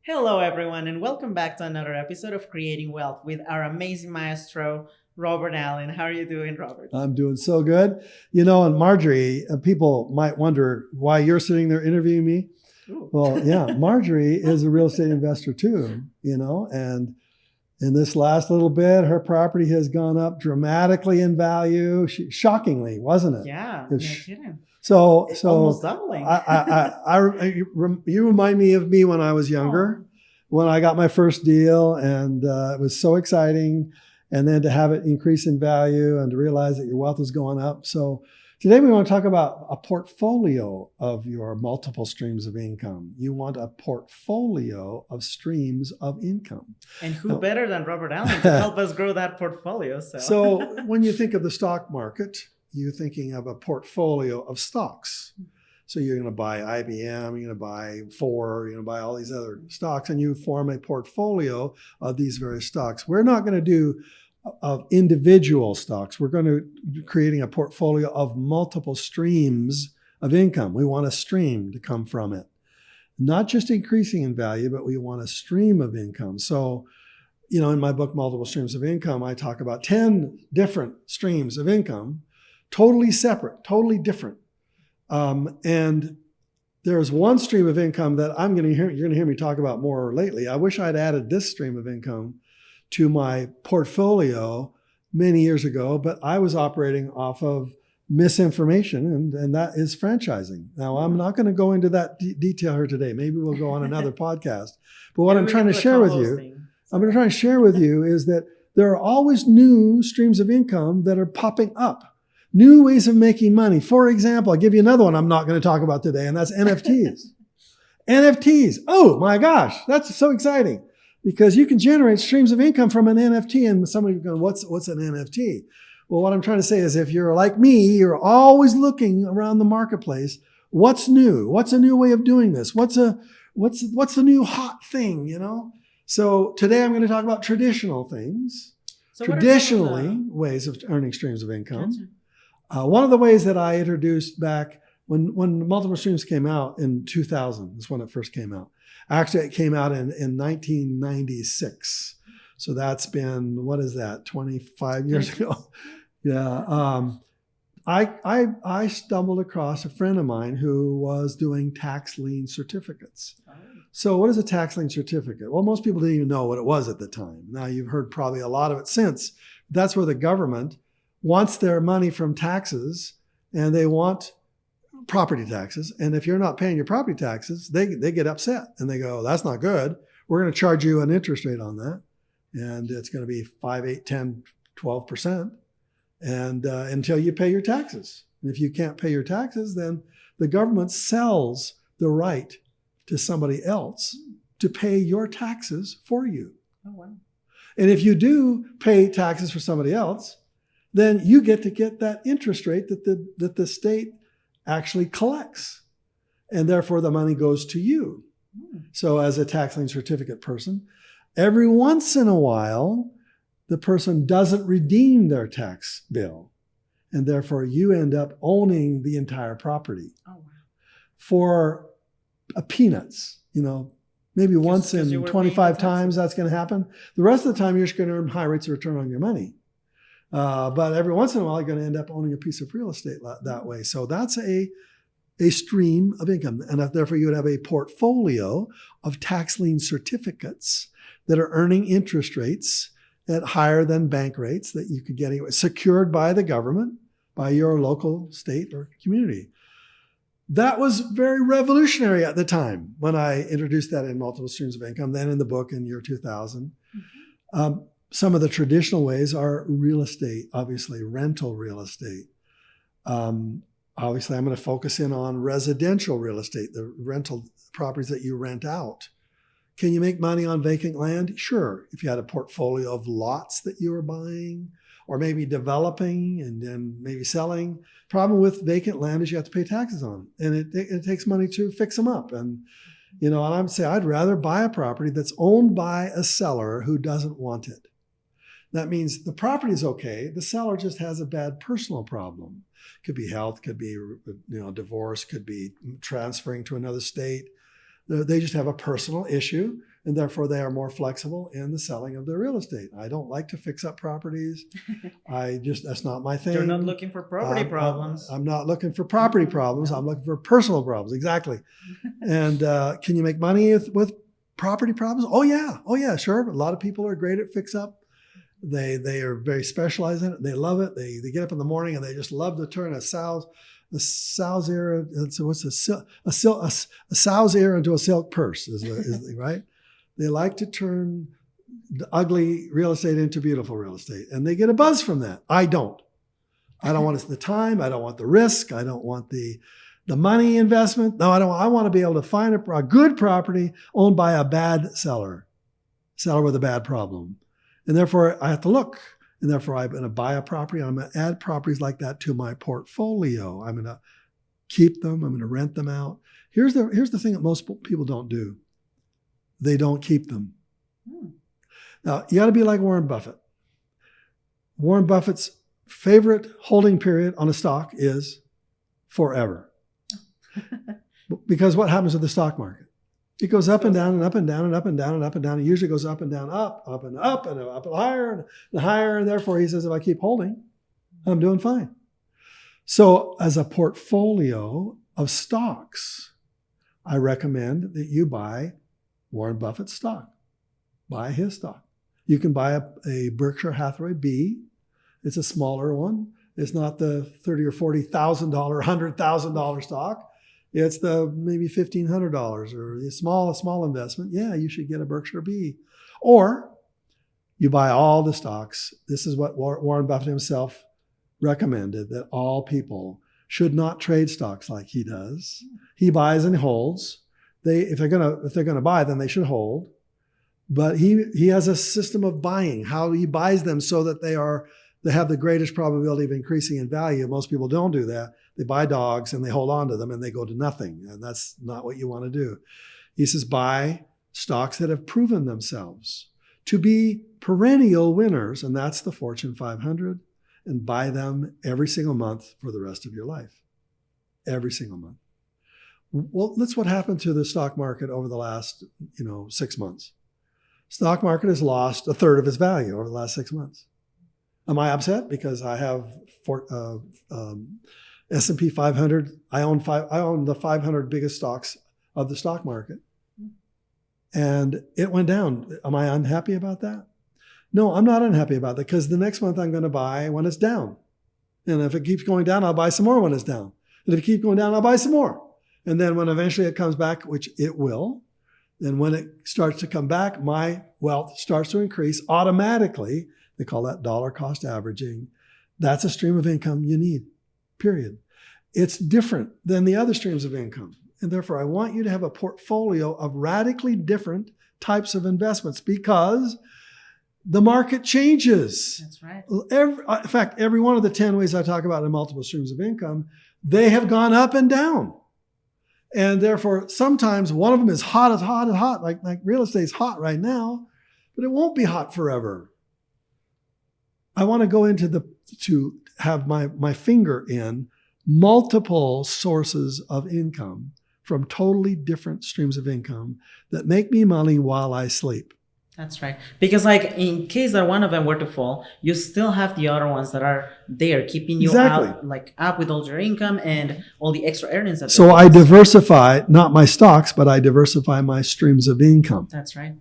Hello, everyone, and welcome back to another episode of Creating Wealth with our amazing maestro, Robert Allen. How are you doing, Robert? I'm doing so good. And Marjorie, people might wonder why you're sitting there interviewing me. Ooh. Well, yeah, Marjorie is a real estate investor too, and in this last little bit, her property has gone up dramatically in value. Shockingly, wasn't it? Yeah, It no sh- kidding. So, It's so almost doubling. you remind me of me when I was younger, when I got my first deal, and it was so exciting. And then to have it increase in value and to realize that your wealth is going up. So today we want to talk about a portfolio of your multiple streams of income. You want a portfolio of streams of income. And who better than Robert Allen to help us grow that portfolio? So when you think of the stock market, you're thinking of a portfolio of stocks. So you're going to buy IBM, you're going to buy Ford, you're going to buy all these other stocks, and you form a portfolio of these various stocks. We're not going to do of individual stocks. We're going to be creating a portfolio of multiple streams of income. We want a stream to come from it. Not just increasing in value, but we want a stream of income. So, in my book, Multiple Streams of Income, I talk about 10 different streams of income, totally separate, totally different. And there's one stream of income that you're going to hear me talk about more lately. I wish I'd added this stream of income to my portfolio many years ago, but I was operating off of misinformation, and that is franchising. Now, I'm not going to go into that detail here today. Maybe we'll go on another podcast. But what I'm trying to share with you is that there are always new streams of income that are popping up, new ways of making money. For example, I'll give you another one I'm not going to talk about today, and that's NFTs. NFTs. Oh my gosh, that's so exciting. Because you can generate streams of income from an NFT, and somebody's going, what's an NFT? Well, what I'm trying to say is if you're like me, you're always looking around the marketplace. What's new? What's a new way of doing this? What's the new hot thing, So today I'm going to talk about traditional things, traditionally ways of earning streams of income. Gotcha. One of the ways that I introduced back when multiple streams came out in 2000 is when it first came out. Actually, it came out in 1996. So that's been, 25 years ago? Yeah. I stumbled across a friend of mine who was doing tax lien certificates. So what is a tax lien certificate? Well, most people didn't even know what it was at the time. Now you've heard probably a lot of it since. That's where the government wants their money from taxes, and they want property taxes. And if you're not paying your property taxes, they get upset and they go, that's not good. We're going to charge you an interest rate on that. And it's going to be 5, 8, 10, 12%. And until you pay your taxes. And if you can't pay your taxes, then the government sells the right to somebody else to pay your taxes for you. Oh, wow. And if you do pay taxes for somebody else, then you get that interest rate that the state actually collects, and therefore the money goes to you. So as a tax lien certificate person, every once in a while, the person doesn't redeem their tax bill, and therefore you end up owning the entire property. Oh, wow. For peanuts, maybe once in 25 times that's going to happen. The rest of the time, you're just going to earn high rates of return on your money. But every once in a while, you're going to end up owning a piece of real estate that way. So that's a stream of income. And therefore, you would have a portfolio of tax lien certificates that are earning interest rates at higher than bank rates that you could get anyway, secured by the government, by your local state or community. That was very revolutionary at the time when I introduced that in Multiple Streams of Income, then in the book in year 2000. Mm-hmm. Some of the traditional ways are real estate, obviously, rental real estate. Obviously, I'm going to focus in on residential real estate, the rental properties that you rent out. Can you make money on vacant land? Sure. If you had a portfolio of lots that you were buying or maybe developing and then maybe selling. Problem with vacant land is you have to pay taxes on it. And it takes money to fix them up. And I would say I'd rather buy a property that's owned by a seller who doesn't want it. That means the property is okay. The seller just has a bad personal problem. Could be health, could be divorce, could be transferring to another state. They just have a personal issue and therefore they are more flexible in the selling of their real estate. I don't like to fix up properties. That's not my thing. You're not looking for property problems. I'm not looking for property problems. No. I'm looking for personal problems. Exactly. And can you make money with property problems? Oh yeah, sure. A lot of people are great at fix up. They are very specialized in it. They love it. They get up in the morning and they just love to turn a sow's ear. So what's a sow's ear into a silk purse? Right? They like to turn the ugly real estate into beautiful real estate, and they get a buzz from that. I don't want the time. I don't want the risk. I don't want the money investment. No, I don't. I want to be able to find a good property owned by a bad seller with a bad problem, and therefore I have to look. And therefore I'm going to buy a property. And I'm going to add properties like that to my portfolio. I'm going to keep them. I'm going to rent them out. Here's the thing that most people don't do. They don't keep them. Now, you got to be like Warren Buffett. Warren Buffett's favorite holding period on a stock is forever. Because what happens with the stock market? It goes up and down and up and down and up and down and up and down. It usually goes up and down, up and up and up and higher and higher. And therefore, he says, if I keep holding, I'm doing fine. So as a portfolio of stocks, I recommend that you buy Warren Buffett's stock. Buy his stock. You can buy a Berkshire Hathaway B. It's a smaller one. It's not the $30,000 or $40,000, $100,000 stock. It's the maybe $1,500 or a small investment. Yeah, you should get a Berkshire B. Or you buy all the stocks. This is what Warren Buffett himself recommended, that all people should not trade stocks like he does. He buys and holds. If they're gonna buy, then they should hold. But he has a system of buying, how he buys them so that they have the greatest probability of increasing in value. Most people don't do that. They buy dogs and they hold on to them and they go to nothing. And that's not what you want to do. He says, buy stocks that have proven themselves to be perennial winners. And that's the Fortune 500. And buy them every single month for the rest of your life. Every single month. Well, that's what happened to the stock market over the last, 6 months. Stock market has lost a third of its value over the last 6 months. Am I upset because I have S&P 500? I own the 500 biggest stocks of the stock market, and it went down. Am I unhappy about that? No, I'm not unhappy about that, because the next month I'm going to buy when it's down, and if it keeps going down, I'll buy some more when it's down, and if it keeps going down, I'll buy some more, and then when eventually it comes back, which it will. Then when it starts to come back, my wealth starts to increase automatically. They call that dollar cost averaging. That's a stream of income you need, period. It's different than the other streams of income. And therefore, I want you to have a portfolio of radically different types of investments, because the market changes. That's right. In fact, every one of the 10 ways I talk about in multiple streams of income, they have gone up and down. And therefore, sometimes one of them is hot, like real estate's hot right now, but it won't be hot forever. I want to go to have my finger in multiple sources of income from totally different streams of income that make me money while I sleep. That's right. Because in case that one of them were to fall, you still have the other ones that are there keeping you up with all your income and all the extra earnings. So I diversify, not my stocks, but I diversify my streams of income. That's right.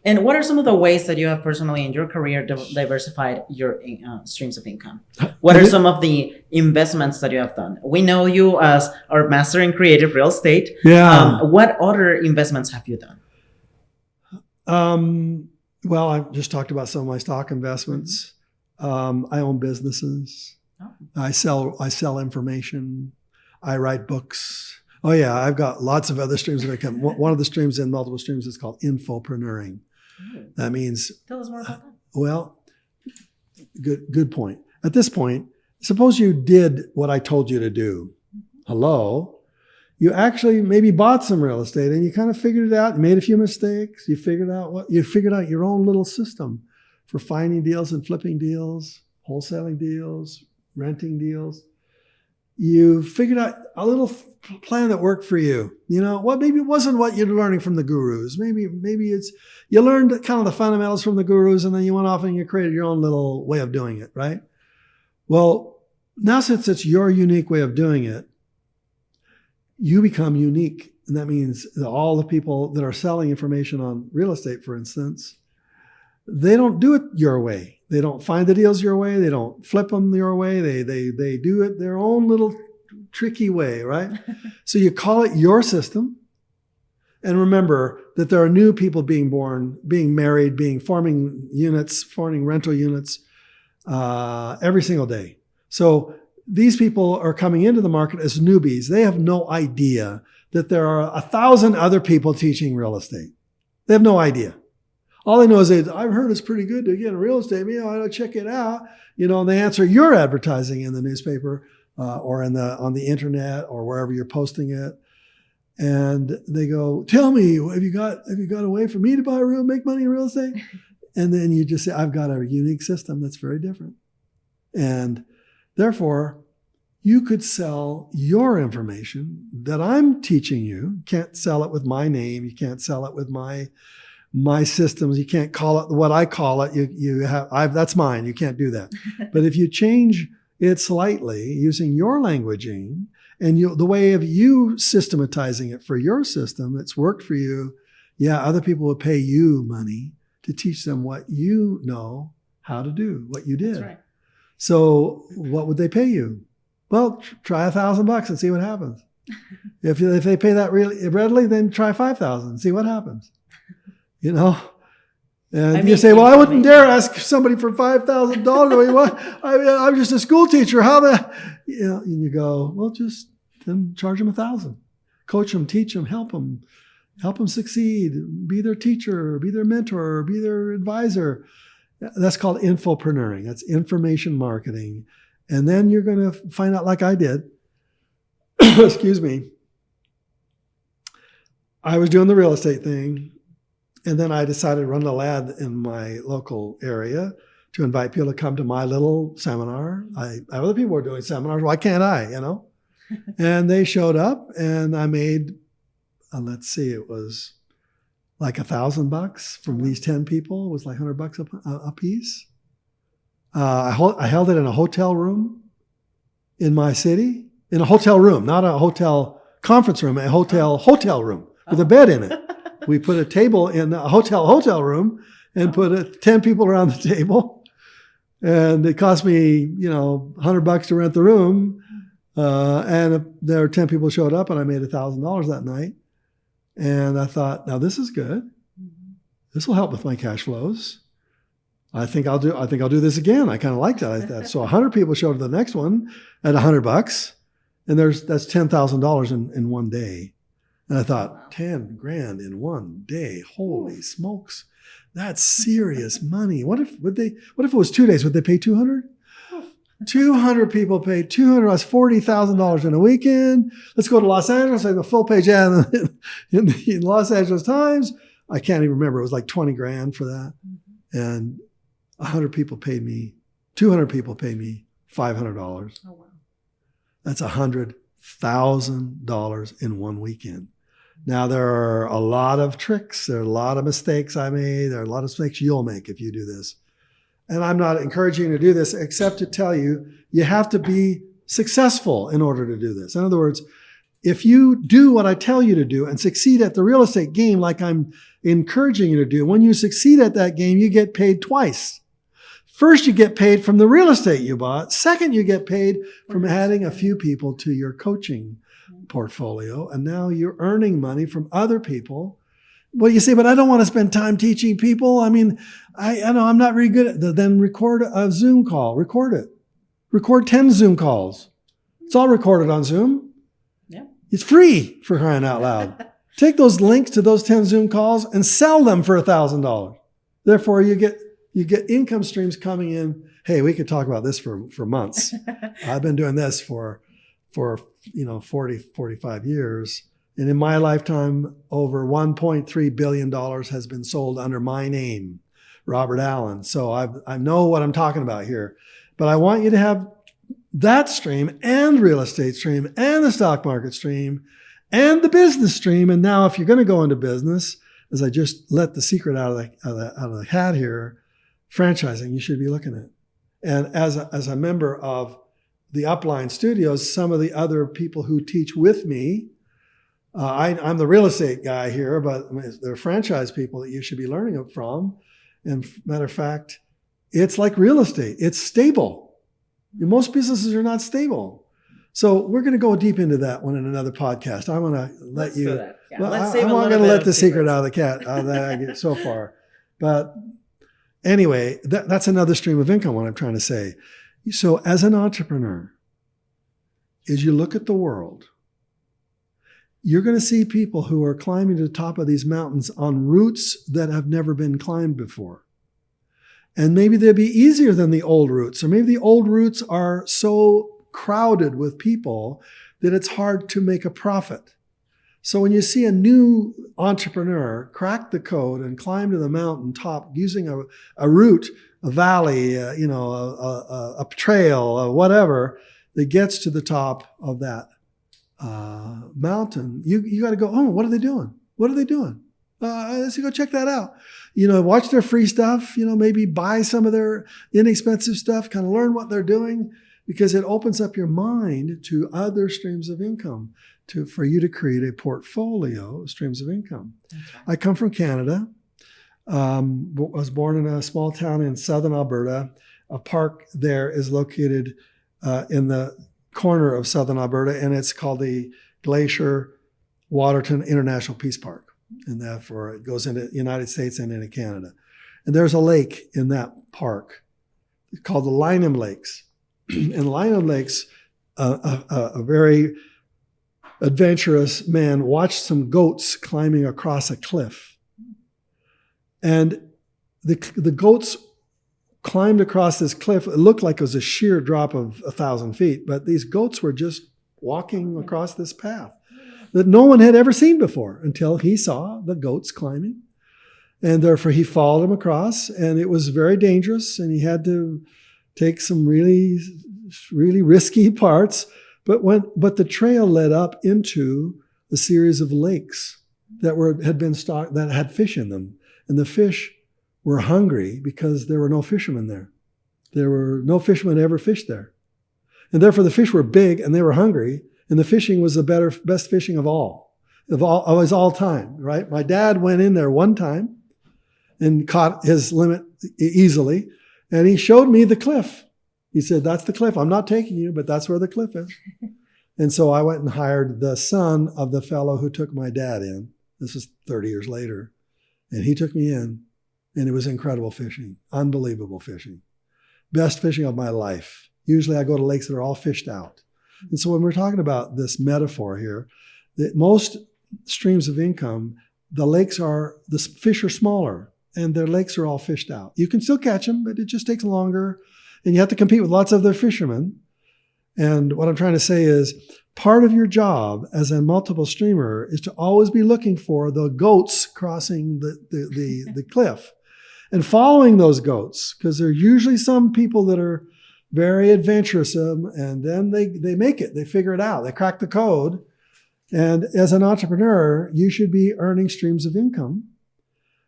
And what are some of the ways that you have personally in your career diversified your streams of income? What are some of the investments that you have done? We know you as our master in creative real estate. Yeah. What other investments have you done? Well, I just talked about some of my stock investments. I own businesses. Oh. I sell information. I write books. Oh yeah, I've got lots of other streams of income. One of the streams in multiple streams is called infopreneuring. Oh. That means, tell us more about that. Well, good point. At this point, suppose you did what I told you to do. Hello. You actually maybe bought some real estate and you kind of figured it out. You made a few mistakes. You figured out your own little system for finding deals and flipping deals, wholesaling deals, renting deals. You figured out a little plan that worked for you. Maybe it wasn't what you're learning from the gurus. Maybe it's you learned kind of the fundamentals from the gurus, and then you went off and you created your own little way of doing it, right? Well, now since it's your unique way of doing it, you become unique. And that means that all the people that are selling information on real estate, for instance, they don't do it your way. They don't find the deals your way. They don't flip them your way. They do it their own little tricky way, right? So you call it your system. And remember that there are new people being born, being married, forming rental units every single day. So these people are coming into the market as newbies. They have no idea that there are 1,000 other people teaching real estate. They have no idea. All they know is that I've heard it's pretty good to get in real estate. I'll check it out. And they answer your advertising in the newspaper or on the internet or wherever you're posting it. And they go, tell me, have you got a way for me to buy a room, make money in real estate? And then you just say, I've got a unique system that's very different. And therefore, you could sell your information that I'm teaching you. You can't sell it with my name. You can't sell it with my systems. You can't call it what I call it. That's mine. You can't do that. But if you change it slightly using your languaging and the way of you systematizing it for your system that's worked for you, other people will pay you money to teach them what you know how to do, what you did. That's right. So what would they pay you? Well, try $1,000 and see what happens. If they pay that really readily, then try 5,000 and see what happens. And you say, well, I wouldn't dare ask somebody for $5,000. I'm just a school teacher. And you go, well, just then charge them $1,000. Coach them, teach them, help them succeed. Be their teacher, be their mentor, be their advisor. That's called infopreneuring. That's information marketing. And then you're going to find out, like I did. Excuse me. I was doing the real estate thing. And then I decided to run an ad in my local area to invite people to come to my little seminar. Other people were doing seminars. Why can't I, And they showed up and I made, it was like $1,000 from these 10 people. It was like $100 a piece. I held it in a hotel room in my city, in a hotel room, not a hotel conference room, a hotel room with a bed in it. We put a table in a hotel room and put 10 people around the table. And it cost me, $100 to rent the room. And there were 10 people showed up and I made $1,000 that night. And I thought, now this is good. This will help with my cash flows. I think I'll do this again. I kind of like that. So 100 people showed up to the next one at $100. And that's $10,000 in one day. And I thought, 10 grand in one day. Holy smokes. That's serious money. What if it was 2 days? Would they pay 200? 200 people paid $200. That's $40,000 in a weekend. Let's go to Los Angeles. I have a full page ad in the Los Angeles Times. I can't even remember. It was like 20 grand for that. And 200 people paid me $500. Oh, wow. That's $100,000 in one weekend. Now, there are a lot of tricks. There are a lot of mistakes I made. There are a lot of mistakes you'll make if you do this. And I'm not encouraging you to do this except to tell you, you have to be successful in order to do this. In other words, if you do what I tell you to do and succeed at the real estate game like I'm encouraging you to do, when you succeed at that game, you get paid twice. First, you get paid from the real estate you bought. Second, you get paid from adding a few people to your coaching portfolio. And now you're earning money from other people. Well, you say, but I don't want to spend time teaching people. I mean, I know I'm not very good at that. Then record a Zoom call. Record it. Record 10 Zoom calls. It's all recorded on Zoom. Yeah. It's free, for crying out loud. Take those links to those 10 Zoom calls and sell them for $1,000. Therefore, you get income streams coming in. Hey, we could talk about this for months. I've been doing this for 40, 45 years. And in my lifetime, over $1.3 billion has been sold under my name, Robert Allen. So I know what I'm talking about here. But I want you to have that stream and real estate stream and the stock market stream and the business stream. And now if you're going to go into business, as I just let the secret out of the hat here, franchising, you should be looking at. And as a member of the Upline Studios, some of the other people who teach with me, I'm the real estate guy here, but there are franchise people that you should be learning from. And matter of fact, it's like real estate. It's stable. Most businesses are not stable. So we're going to go deep into that one in another podcast. I want to let you. Yeah, well, let's I'm not going to let the secret out of the cat that I get so far. But anyway, that's another stream of income, what I'm trying to say. So as an entrepreneur, as you look at the world, you're going to see people who are climbing to the top of these mountains on routes that have never been climbed before. And maybe they'll be easier than the old routes, or maybe the old routes are so crowded with people that it's hard to make a profit. So when you see a new entrepreneur crack the code and climb to the mountain top using a route, a valley, a trail, whatever, that gets to the top of that mountain, you got to go, oh, what are they doing? What are they doing? Let's go check that out. Watch their free stuff, maybe buy some of their inexpensive stuff, kind of learn what they're doing, because it opens up your mind to other streams of income for you to create a portfolio of streams of income. Right. I come from Canada. Was born in a small town in southern Alberta. A park there is located in the corner of southern Alberta, and it's called the Glacier Waterton International Peace Park. And therefore it goes into the United States and into Canada. And there's a lake in that park called the Lien Lakes. And Lien Lakes, a very adventurous man watched some goats climbing across a cliff. And the goats climbed across this cliff. It looked like it was a sheer drop of 1,000 feet, but these goats were just walking across this path that no one had ever seen before until he saw the goats climbing. And therefore he followed them across, and it was very dangerous, and he had to take some really, really risky parts. But the trail led up into a series of lakes that had been stocked, that had fish in them. And the fish were hungry because there were no fishermen there. There were no fishermen ever fished there. And therefore the fish were big and they were hungry, and the fishing was the best fishing of all time, right? My dad went in there one time and caught his limit easily, and he showed me the cliff. He said, "That's the cliff. I'm not taking you, but that's where the cliff is." And so I went and hired the son of the fellow who took my dad in. This is 30 years later. And he took me in, and it was incredible fishing, unbelievable fishing. Best fishing of my life. Usually I go to lakes that are all fished out. And so when we're talking about this metaphor here, that most streams of income, the fish are smaller, and their lakes are all fished out. You can still catch them, but it just takes longer, and you have to compete with lots of other fishermen. And what I'm trying to say is, part of your job as a multiple streamer is to always be looking for the goats crossing the cliff and following those goats, because there are usually some people that are very adventurous, and then they make it. They figure it out. They crack the code. And as an entrepreneur, you should be earning streams of income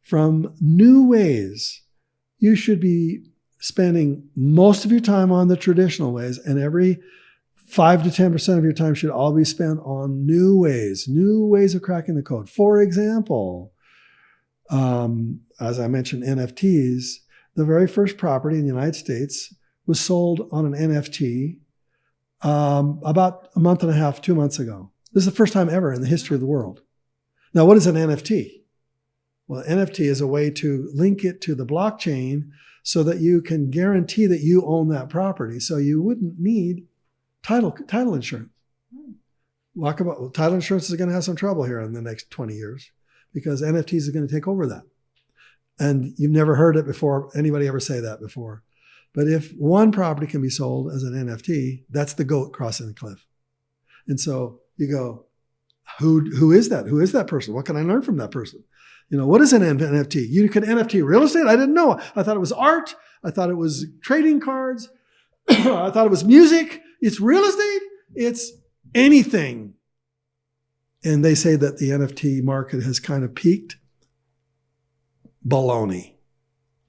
from new ways. You should be spending most of your time on the traditional ways, and every 5 to 10% of your time should all be spent on new ways of cracking the code. For example, as I mentioned, NFTs, the very first property in the United States was sold on an NFT about a month and a half, 2 months ago. This is the first time ever in the history of the world. Now, what is an NFT? Well, NFT is a way to link it to the blockchain so that you can guarantee that you own that property. So you wouldn't need title insurance. Title insurance is going to have some trouble here in the next 20 years because NFTs are going to take over that. And you've never heard it before, anybody ever say that before. But if one property can be sold as an NFT, that's the goat crossing the cliff. And so you go, who is that? Who is that person? What can I learn from that person? What is an NFT? You could NFT real estate? I didn't know. I thought it was art. I thought it was trading cards. I thought it was music. It's real estate. It's anything. And they say that the NFT market has kind of peaked. Baloney.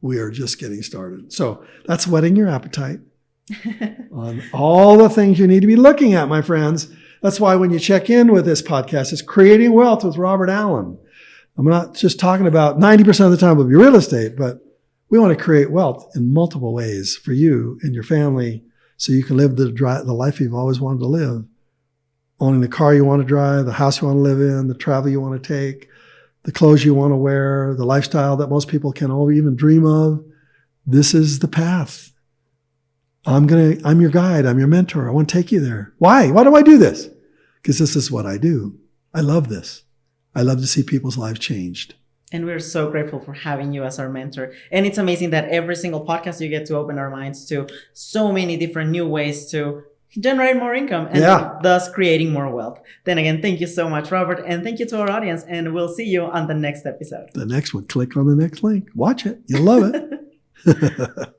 We are just getting started. So that's whetting your appetite on all the things you need to be looking at, my friends. That's why when you check in with this podcast, it's Creating Wealth with Robert Allen. I'm not just talking about 90% of the time will be real estate, but we want to create wealth in multiple ways for you and your family so you can live the life you've always wanted to live. Owning the car you want to drive, the house you want to live in, the travel you want to take, the clothes you want to wear, the lifestyle that most people can only even dream of. This is the path. I'm your guide. I'm your mentor. I want to take you there. Why? Why do I do this? Because this is what I do. I love this. I love to see people's lives changed. And we're so grateful for having you as our mentor. And it's amazing that every single podcast you get to open our minds to so many different new ways to generate more income and thus creating more wealth. Then again, thank you so much, Robert. And thank you to our audience. And we'll see you on the next episode. The next one, click on the next link. Watch it. You'll love it.